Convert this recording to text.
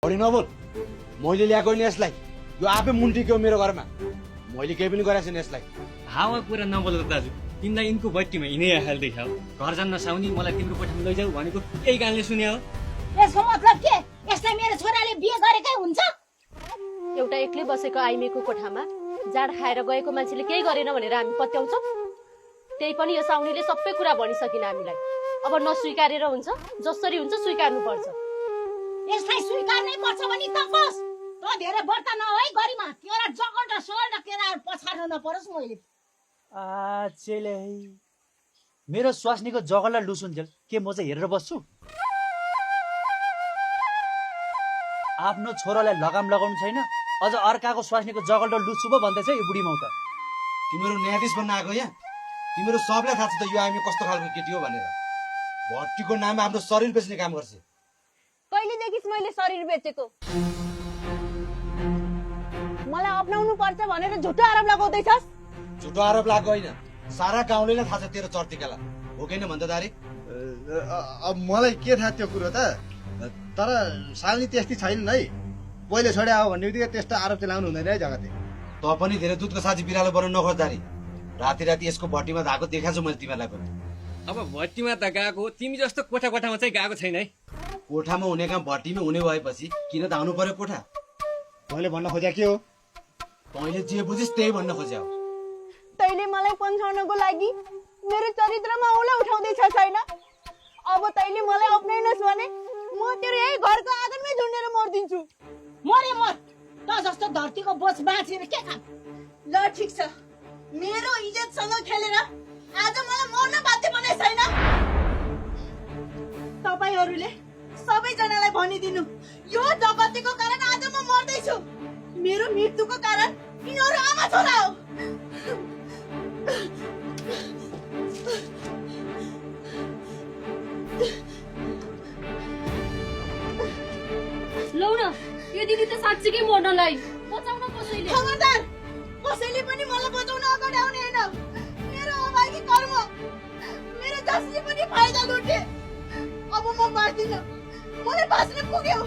बढी नबोल। मैले ल्याएको नि यसलाई, यो आफै मुन्टिक्यो मेरो घरमा। मैले केही पनि गरेको छैन यसलाई। हावा कुरा नबोल दाजु, तिमीलाई यिनको बट्टीमा हिँडै हाल्दै छ। घर जान नसाउनी मलाई तिम्रो कोठामा लैजाऊ भनेको केही कानले सुन्या हो। यसको मतलब के? यसलाई मेरो छोराले बिहे गरेकै हुन्छ? एउटा एक्लै बसेको आइमेको कोठामा जाड खाएर गएको मान्छेले केही गरेन भनेर हामी पत्याउँछौँ? त्यही पनि यो साउनीले सबै कुरा भनिसकिन हामीलाई। अब नस्वीकारेर हुन्छ, जसरी हुन्छ स्वीकार्नु पर्छ। यसलाई स्वीकार्नै पर्छ भने त बस। त धेरै बर्ता नहोइ गरिमा। तेरा जगल र सोल र केरा पछार्न नपरोस् मैले। चेले मेरो स्वास्नीको जगललाई लुसुन्जेल के म चाहिँ हेरेर बस्छु? आफ्नो छोरालाई लगाम लगाउनु छैन, अझ अर्काको स्वास्नीको जगल र लुच्छु पो भन्दैछ यो बुढी मौका। तिम्रो न्यायाधीश बन्न आएको यहाँ? तिम्रो सबलाई थाहा छ त यो हामी कस्तो खालको केटी हो भनेर। भट्टीको नाममा आफ्नो शरीर बेच्ने काम गर्छ। कहिलेदेखि मैले शरीर बेचेको? मलाई अपनाउनु पर्छ भनेर झुटो आरोप लगाउँदैछस्? झुटो आरोप लागेको होइन, सारा गाउँले नै थाहा छ तेरो चर्तिकाला हो कि भन्छ दारी। अब मलाई के थाहा त्यो कुरो त, तर सालनी त्यस्तै छैन है। पहिले छोडे आऊ भन्ने बित्तिकै त्यस्तो आरोप चाहिँ लाउनु हुँदैन है जगते। त पनि धेरै दुधको साथी बिरालो बनाउनु नखोज दारी। राति राति यसको भट्टीमा धाएको देखाएको छु मैले तिमीलाई पनि। अब भट्टीमा त गएको, तिमी जस्तो कोठा कोठामा चाहिँ गएको छैन है। कोठामा हुने काम भट्टीमै हुने भएपछि किन धाउनु पर्यो कोठा? तैँले भन्न खोज्या के हो? तैँले जे बुझिस् त्यही भन्न खोज्या हो। तैँले मलाई पन्छाउनको लागि मेरो चरित्रमा औला उठाउँदैछ छैन? अब तैँले मलाई अपनाइनस् भने म तेरो यही घरको आँगनमै झुन्डेर मर्दिन्छु। मरे मर। त जस्तो धरतीको बोझ बाँचेर के काम? ल ठिक छ, मेरो इज्जतसँग खेलेर आज मलाई मर्न बाध्य बनाइ छैन। तपाईहरुले सबैजनालाई भनिदिनु, यो जगतीको कारण आज म मर्दैछु। मेरो मृत्युको कारण यिनीहरू आमा छोरा हो। लौ न, यो दिदी त साँच्चीकै मर्नलाई बचाउन कसैले। खबरदार, कसैले पनि मलाई बचाउन अगाडि आउने हैन। मेरो अभागी कर्म, मेरो जसले पनि फाइदा लुटे। अब म बाँच्दिन, मलाई बाँच्न पुग्यो।